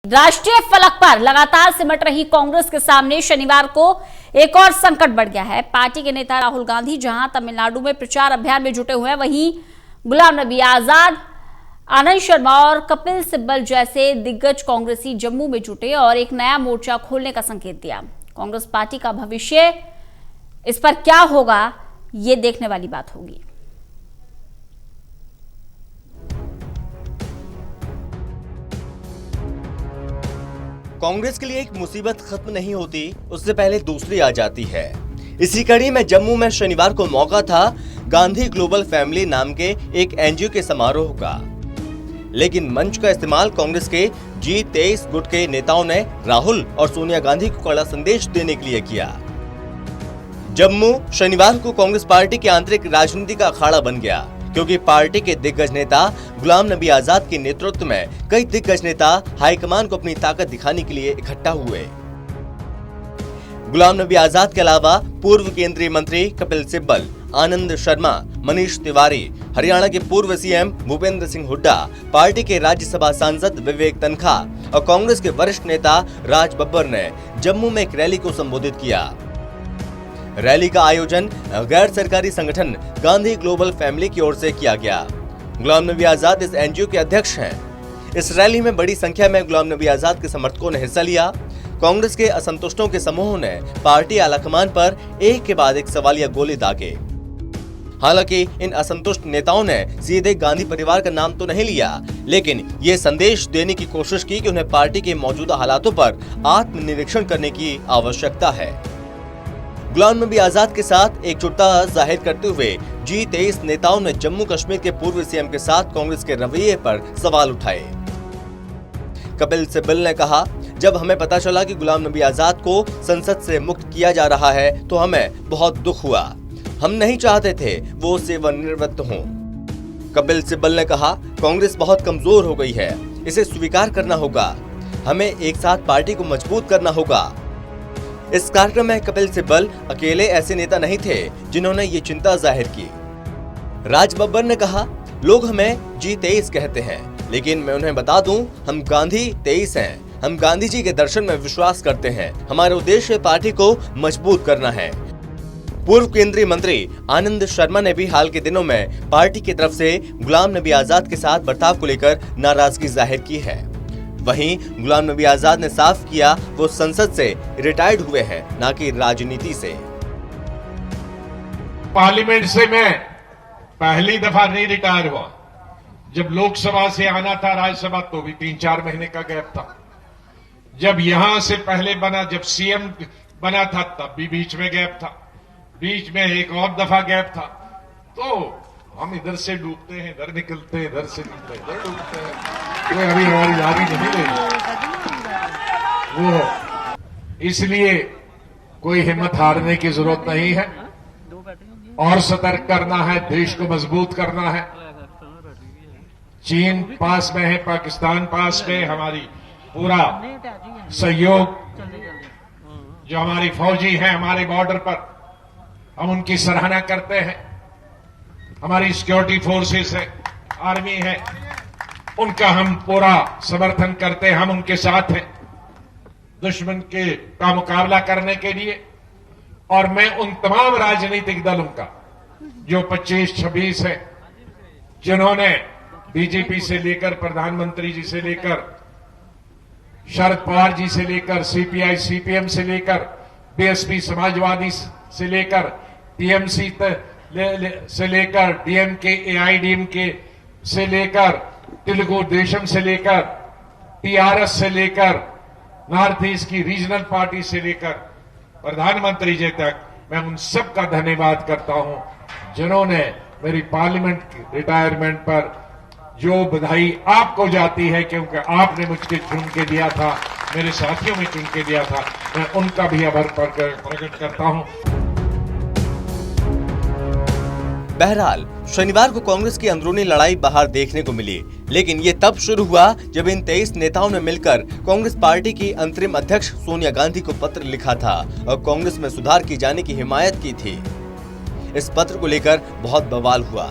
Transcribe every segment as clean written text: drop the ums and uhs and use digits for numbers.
राष्ट्रीय फलक पर लगातार सिमट रही कांग्रेस के सामने शनिवार को एक और संकट बढ़ गया है। पार्टी के नेता राहुल गांधी जहां तमिलनाडु में प्रचार अभियान में जुटे हुए हैं, वहीं गुलाम नबी आजाद, आनंद शर्मा और कपिल सिब्बल जैसे दिग्गज कांग्रेसी जम्मू में जुटे और एक नया मोर्चा खोलने का संकेत दिया। कांग्रेस पार्टी का भविष्य, इस पर क्या होगा, ये देखने वाली बात होगी। कांग्रेस के लिए एक मुसीबत खत्म नहीं होती, उससे पहले दूसरी आ जाती है। इसी कड़ी में जम्मू में शनिवार को मौका था गांधी ग्लोबल फैमिली नाम के एक एनजीओ के समारोह का, लेकिन मंच का इस्तेमाल कांग्रेस के G23 गुट के नेताओं ने राहुल और सोनिया गांधी को कड़ा संदेश देने के लिए किया। जम्मू शनिवार को कांग्रेस पार्टी की आंतरिक राजनीति का अखाड़ा बन गया, क्योंकि पार्टी के दिग्गज नेता गुलाम नबी आजाद के नेतृत्व में कई दिग्गज नेता हाईकमान को अपनी ताकत दिखाने के लिए इकट्ठा हुए। गुलाम नबी आजाद के अलावा पूर्व केंद्रीय मंत्री कपिल सिब्बल, आनंद शर्मा, मनीष तिवारी, हरियाणा के पूर्व सीएम भूपेंद्र सिंह हुड्डा, पार्टी के राज्यसभा सांसद विवेक तनखा और कांग्रेस के वरिष्ठ नेता राज बब्बर ने जम्मू में एक रैली को संबोधित किया। रैली का आयोजन गैर सरकारी संगठन गांधी ग्लोबल फैमिली की ओर से किया गया। गुलाम नबी आजाद इस एनजीओ के अध्यक्ष हैं। इस रैली में बड़ी संख्या में गुलाम नबी आजाद के समर्थकों ने हिस्सा लिया। कांग्रेस के असंतुष्टों के समूह ने पार्टी आलाकमान पर एक के बाद एक सवालिया गोले दागे। हालांकि इन असंतुष्ट नेताओं ने सीधे गांधी परिवार का नाम तो नहीं लिया, लेकिन ये संदेश देने की कोशिश की कि उन्हें पार्टी के मौजूदा हालातों पर आत्मनिरीक्षण करने की आवश्यकता है। गुलाम नबी आजाद के साथ एकजुटता जाहिर करते हुए G23 नेताओं ने जम्मू कश्मीर के पूर्व सीएम के साथ कांग्रेस के रवैये पर सवाल उठाए। कपिल सिब्बल ने कहा, जब हमें पता चला कि गुलाम नबी आजाद को संसद से मुक्त किया जा रहा है तो हमें बहुत दुख हुआ। हम नहीं चाहते थे वो सेवानिवृत्त हों। कपिल सिब्बल ने कहा, कांग्रेस बहुत कमजोर हो गई है, इसे स्वीकार करना होगा। हमें एक साथ पार्टी को मजबूत करना होगा। इस कार्यक्रम में कपिल सिब्बल अकेले ऐसे नेता नहीं थे जिन्होंने ये चिंता जाहिर की। राज बब्बर ने कहा, लोग हमें G23 कहते हैं, लेकिन मैं उन्हें बता दूं, हम गांधी 23 हैं। हम गांधी जी के दर्शन में विश्वास करते हैं। हमारा उद्देश्य पार्टी को मजबूत करना है। पूर्व केंद्रीय मंत्री आनंद शर्मा ने भी हाल के दिनों में पार्टी की तरफ से गुलाम नबी आजाद के साथ बर्ताव को लेकर नाराजगी जाहिर की है। वहीं गुलाम नबी आजाद ने साफ किया वो संसद से रिटायर्ड हुए हैं, न कि राजनीति से। पार्लियामेंट से मैं पहली दफा नहीं रिटायर हुआ। जब लोकसभा से आना था राज्यसभा तो भी 3-4 महीने का गैप था। जब यहां से पहले बना, जब सीएम बना था तब भी बीच में गैप था। बीच में एक और दफा गैप था। तो हम इधर से डूबते हैं, इधर निकलते हैं, इधर से निकलते हैं, इधर डूबते हैं। कोई अभी हमारी यारी नहीं रही वो, इसलिए कोई हिम्मत हारने की जरूरत नहीं है और सतर्क करना है, देश को मजबूत करना है। चीन पास में है, पाकिस्तान पास में, हमारी पूरा सहयोग, जो हमारी फौजी हैं हमारे बॉर्डर पर, हम उनकी सराहना करते हैं। हमारी सिक्योरिटी फोर्सेस है, आर्मी है, उनका हम पूरा समर्थन करते हैं। हम उनके साथ हैं दुश्मन का मुकाबला करने के लिए। और मैं उन तमाम राजनीतिक दलों का जो 25-26 है, जिन्होंने बीजेपी से लेकर प्रधानमंत्री जी से लेकर शरद पवार जी से लेकर सीपीआई सीपीएम से लेकर बीएसपी समाजवादी से लेकर टीएमसी से लेकर डीएमके एआईडीएमके से लेकर तेलुगु देशम से लेकर टीआरएस से लेकर नॉर्थ ईस्ट की रीजनल पार्टी से लेकर प्रधानमंत्री जी तक, मैं उन सब का धन्यवाद करता हूं जिन्होंने मेरी पार्लियामेंट रिटायरमेंट पर जो बधाई आपको जाती है, क्योंकि आपने मुझको चुन के दिया था, मेरे साथियों में चुन के दिया था, मैं उनका भी आभार प्रकट करता हूं। बहरहाल शनिवार को कांग्रेस की अंदरूनी लड़ाई बाहर देखने को मिली, लेकिन ये तब शुरू हुआ जब इन 23 नेताओं ने मिलकर कांग्रेस पार्टी की अंतरिम अध्यक्ष सोनिया गांधी को पत्र लिखा था और कांग्रेस में सुधार की जाने की हिमायत की थी। इस पत्र को लेकर बहुत बवाल हुआ।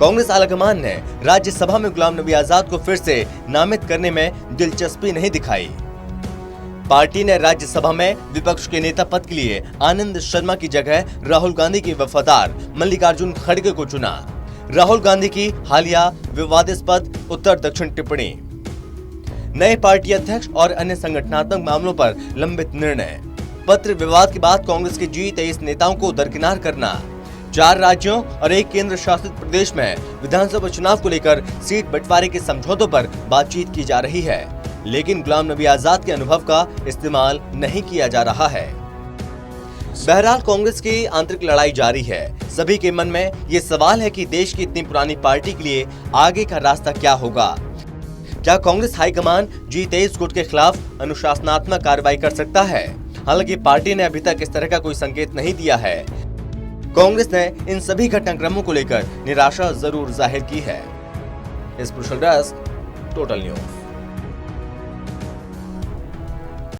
कांग्रेस आलाकमान ने राज्यसभा में गुलाम नबी आजाद को फिर से नामित करने में दिलचस्पी नहीं दिखाई। पार्टी ने राज्यसभा में विपक्ष के नेता पद के लिए आनंद शर्मा की जगह राहुल गांधी के वफादार मल्लिकार्जुन खड़गे को चुना। राहुल गांधी की हालिया विवादास्पद उत्तर दक्षिण टिप्पणी, नए पार्टी अध्यक्ष और अन्य संगठनात्मक मामलों पर लंबित निर्णय, पत्र विवाद के बाद कांग्रेस के G23 नेताओं को दरकिनार करना, 4 राज्यों और 1 केंद्र शासित प्रदेश में विधानसभा चुनाव को लेकर सीट बंटवारे के समझौतों पर बातचीत की जा रही है, लेकिन गुलाम नबी आजाद के अनुभव का इस्तेमाल नहीं किया जा रहा है। बहरहाल कांग्रेस की आंतरिक लड़ाई जारी है। सभी के मन में ये सवाल है कि देश की इतनी पुरानी पार्टी के लिए आगे का रास्ता क्या होगा। क्या कांग्रेस हाईकमान G23 गुट के खिलाफ अनुशासनात्मक कार्रवाई कर सकता है? हालांकि पार्टी ने अभी तक इस तरह का कोई संकेत नहीं दिया है। कांग्रेस ने इन सभी घटनाक्रमों को लेकर निराशा जरूर जाहिर की है। Special desk, total news.